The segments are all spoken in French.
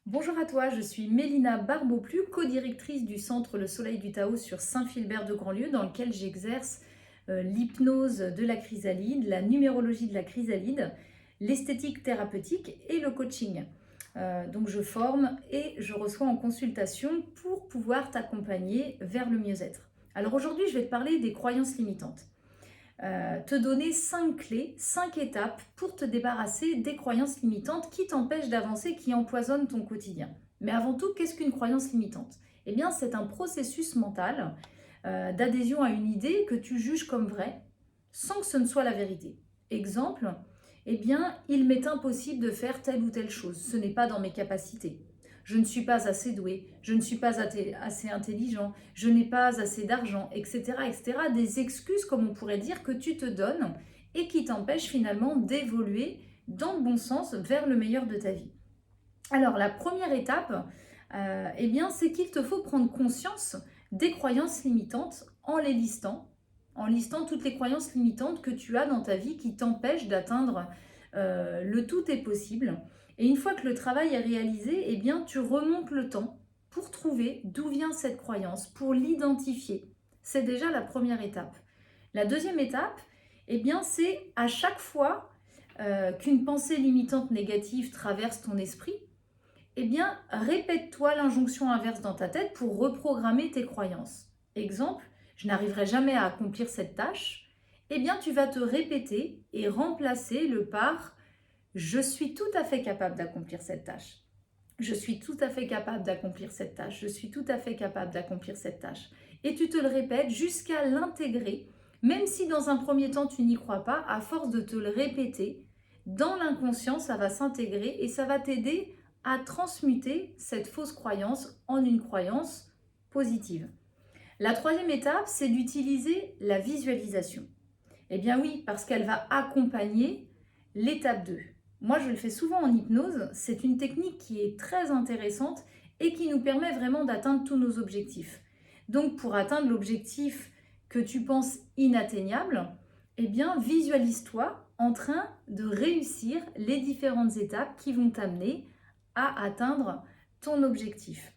Bonjour à toi, je suis Mélina Barboplu, co-directrice du Centre Le Soleil du Tao sur Saint-Philbert de Grandlieu, dans lequel j'exerce l'hypnose de la chrysalide, la numérologie de la chrysalide, l'esthétique thérapeutique et le coaching. Donc je forme et je reçois en consultation pour pouvoir t'accompagner vers le mieux-être. Alors aujourd'hui, je vais te parler des croyances limitantes. Te donner 5 clés, 5 étapes pour te débarrasser des croyances limitantes qui t'empêchent d'avancer, qui empoisonnent ton quotidien. Mais avant tout, qu'est-ce qu'une croyance limitante? Eh bien, c'est un processus mental d'adhésion à une idée que tu juges comme vraie sans que ce ne soit la vérité. Exemple, eh bien, il m'est impossible de faire telle ou telle chose, ce n'est pas dans mes capacités. Je ne suis pas assez doué, je ne suis pas assez intelligent, je n'ai pas assez d'argent, etc., etc. Des excuses, comme on pourrait dire, que tu te donnes et qui t'empêchent finalement d'évoluer dans le bon sens vers le meilleur de ta vie. Alors, la première étape, eh bien, c'est qu'il te faut prendre conscience des croyances limitantes en listant toutes les croyances limitantes que tu as dans ta vie qui t'empêchent d'atteindre le tout est possible. Et une fois que le travail est réalisé, eh bien, tu remontes le temps pour trouver d'où vient cette croyance, pour l'identifier. C'est déjà la première étape. La deuxième étape, eh bien, c'est à chaque fois qu'une pensée limitante négative traverse ton esprit, eh bien, répète-toi l'injonction inverse dans ta tête pour reprogrammer tes croyances. Exemple, je n'arriverai jamais à accomplir cette tâche. Eh bien, tu vas te répéter et remplacer le par je suis tout à fait capable d'accomplir cette tâche. Je suis tout à fait capable d'accomplir cette tâche. Je suis tout à fait capable d'accomplir cette tâche. Et tu te le répètes jusqu'à l'intégrer, même si dans un premier temps tu n'y crois pas, à force de te le répéter, dans l'inconscient, ça va s'intégrer et ça va t'aider à transmuter cette fausse croyance en une croyance positive. La troisième étape, c'est d'utiliser la visualisation. Eh bien oui, parce qu'elle va accompagner l'étape 2. Moi, je le fais souvent en hypnose. C'est une technique qui est très intéressante et qui nous permet vraiment d'atteindre tous nos objectifs. Donc, pour atteindre l'objectif que tu penses inatteignable, eh bien, visualise-toi en train de réussir les différentes étapes qui vont t'amener à atteindre ton objectif.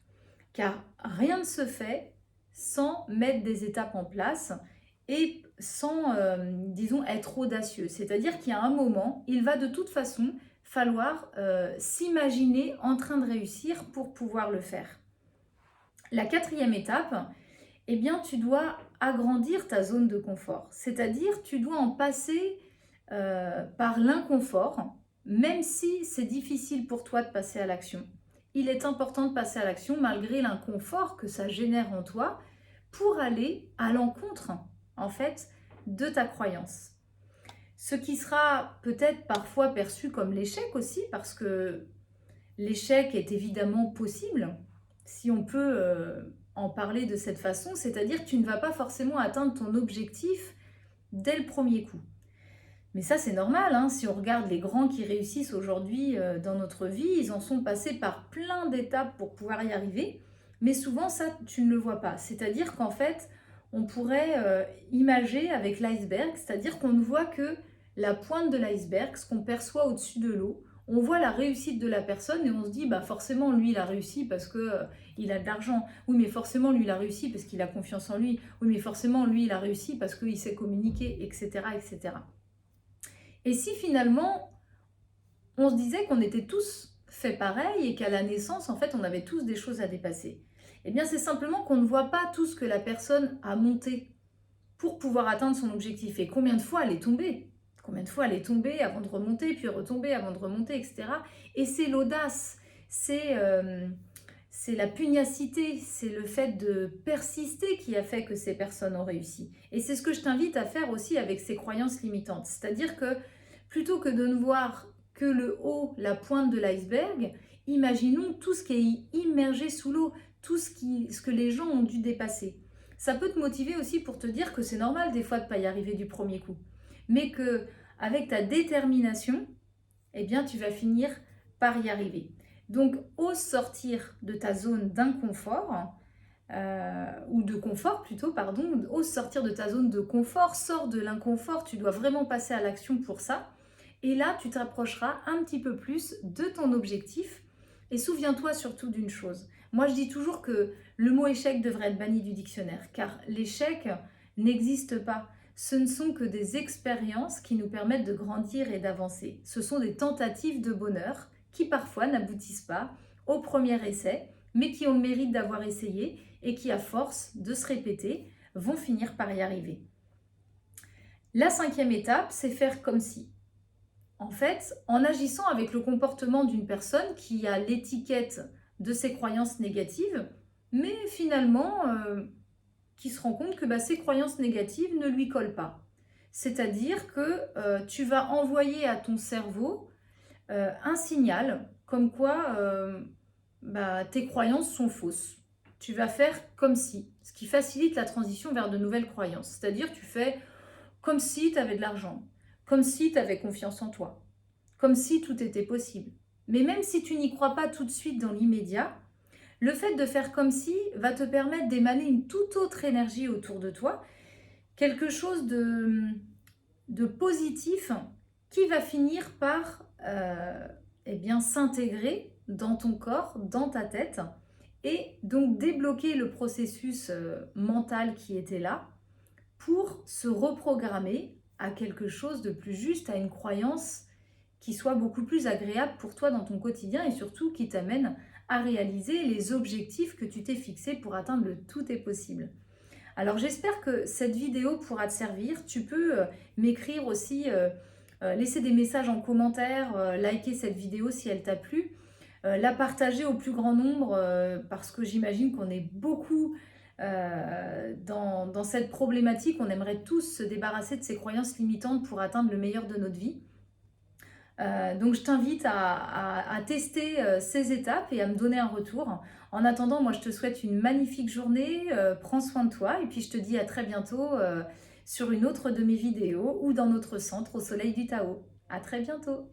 Car rien ne se fait sans mettre des étapes en place et sans, disons, être audacieux. C'est-à-dire qu'il y a un moment, il va de toute façon falloir s'imaginer en train de réussir pour pouvoir le faire. La quatrième étape, eh bien, tu dois agrandir ta zone de confort. C'est-à-dire, tu dois en passer par l'inconfort, même si c'est difficile pour toi de passer à l'action. Il est important de passer à l'action malgré l'inconfort que ça génère en toi pour aller à l'encontre, en fait, de ta croyance. Ce qui sera peut-être parfois perçu comme l'échec aussi, parce que l'échec est évidemment possible, si on peut en parler de cette façon, c'est-à-dire que tu ne vas pas forcément atteindre ton objectif dès le premier coup. Mais ça, c'est normal, hein. Si on regarde les grands qui réussissent aujourd'hui dans notre vie, ils en sont passés par plein d'étapes pour pouvoir y arriver. Mais souvent, ça, tu ne le vois pas. C'est-à-dire qu'en fait, on pourrait imager avec l'iceberg, c'est-à-dire qu'on ne voit que la pointe de l'iceberg, ce qu'on perçoit au-dessus de l'eau. On voit la réussite de la personne et on se dit, bah forcément, lui, il a réussi parce que il a de l'argent. Oui, mais forcément, lui, il a réussi parce qu'il a confiance en lui. Oui, mais forcément, lui, il a réussi parce qu'il sait communiquer, etc., etc. Et si finalement, on se disait qu'on était tous faits pareil et qu'à la naissance, en fait, on avait tous des choses à dépasser, eh bien, c'est simplement qu'on ne voit pas tout ce que la personne a monté pour pouvoir atteindre son objectif. Et combien de fois elle est tombée? Combien de fois elle est tombée avant de remonter, puis retomber avant de remonter, etc. Et c'est l'audace, c'est la pugnacité, c'est le fait de persister qui a fait que ces personnes ont réussi. Et c'est ce que je t'invite à faire aussi avec ces croyances limitantes. C'est-à-dire que plutôt que de ne voir que le haut, la pointe de l'iceberg, imaginons tout ce qui est immergé sous l'eau, tout ce que les gens ont dû dépasser. Ça peut te motiver aussi pour te dire que c'est normal des fois de ne pas y arriver du premier coup. Mais que avec ta détermination, eh bien, tu vas finir par y arriver. Donc, ose sortir de ta zone d'inconfort, ou de confort plutôt, pardon, ose sortir de ta zone de confort, sors de l'inconfort, tu dois vraiment passer à l'action pour ça. Et là, tu t'approcheras un petit peu plus de ton objectif Et souviens-toi surtout d'une chose. Moi, je dis toujours que le mot échec devrait être banni du dictionnaire, car l'échec n'existe pas. Ce ne sont que des expériences qui nous permettent de grandir et d'avancer. Ce sont des tentatives de bonheur qui parfois n'aboutissent pas au premier essai, mais qui ont le mérite d'avoir essayé et qui, à force de se répéter, vont finir par y arriver. La cinquième étape, c'est faire comme si. En fait, en agissant avec le comportement d'une personne qui a l'étiquette de ses croyances négatives, mais finalement qui se rend compte que ces croyances négatives ne lui collent pas. C'est-à-dire que tu vas envoyer à ton cerveau un signal comme quoi tes croyances sont fausses. Tu vas faire comme si, ce qui facilite la transition vers de nouvelles croyances. C'est-à-dire tu fais comme si tu avais de l'argent, comme si tu avais confiance en toi, comme si tout était possible. Mais même si tu n'y crois pas tout de suite dans l'immédiat, le fait de faire comme si va te permettre d'émaner une toute autre énergie autour de toi, quelque chose de positif qui va finir par s'intégrer dans ton corps, dans ta tête, et donc débloquer le processus mental qui était là pour se reprogrammer à quelque chose de plus juste, à une croyance qui soit beaucoup plus agréable pour toi dans ton quotidien et surtout qui t'amène à réaliser les objectifs que tu t'es fixés pour atteindre le tout est possible. Alors j'espère que cette vidéo pourra te servir. Tu peux m'écrire aussi, laisser des messages en commentaire, liker cette vidéo si elle t'a plu, la partager au plus grand nombre parce que j'imagine qu'on est beaucoup dans cette problématique. On aimerait tous se débarrasser de ces croyances limitantes pour atteindre le meilleur de notre vie. Donc je t'invite à tester ces étapes et à me donner un retour. En attendant, moi je te souhaite une magnifique journée, prends soin de toi et puis je te dis à très bientôt sur une autre de mes vidéos ou dans notre centre au Soleil du Tao. À très bientôt.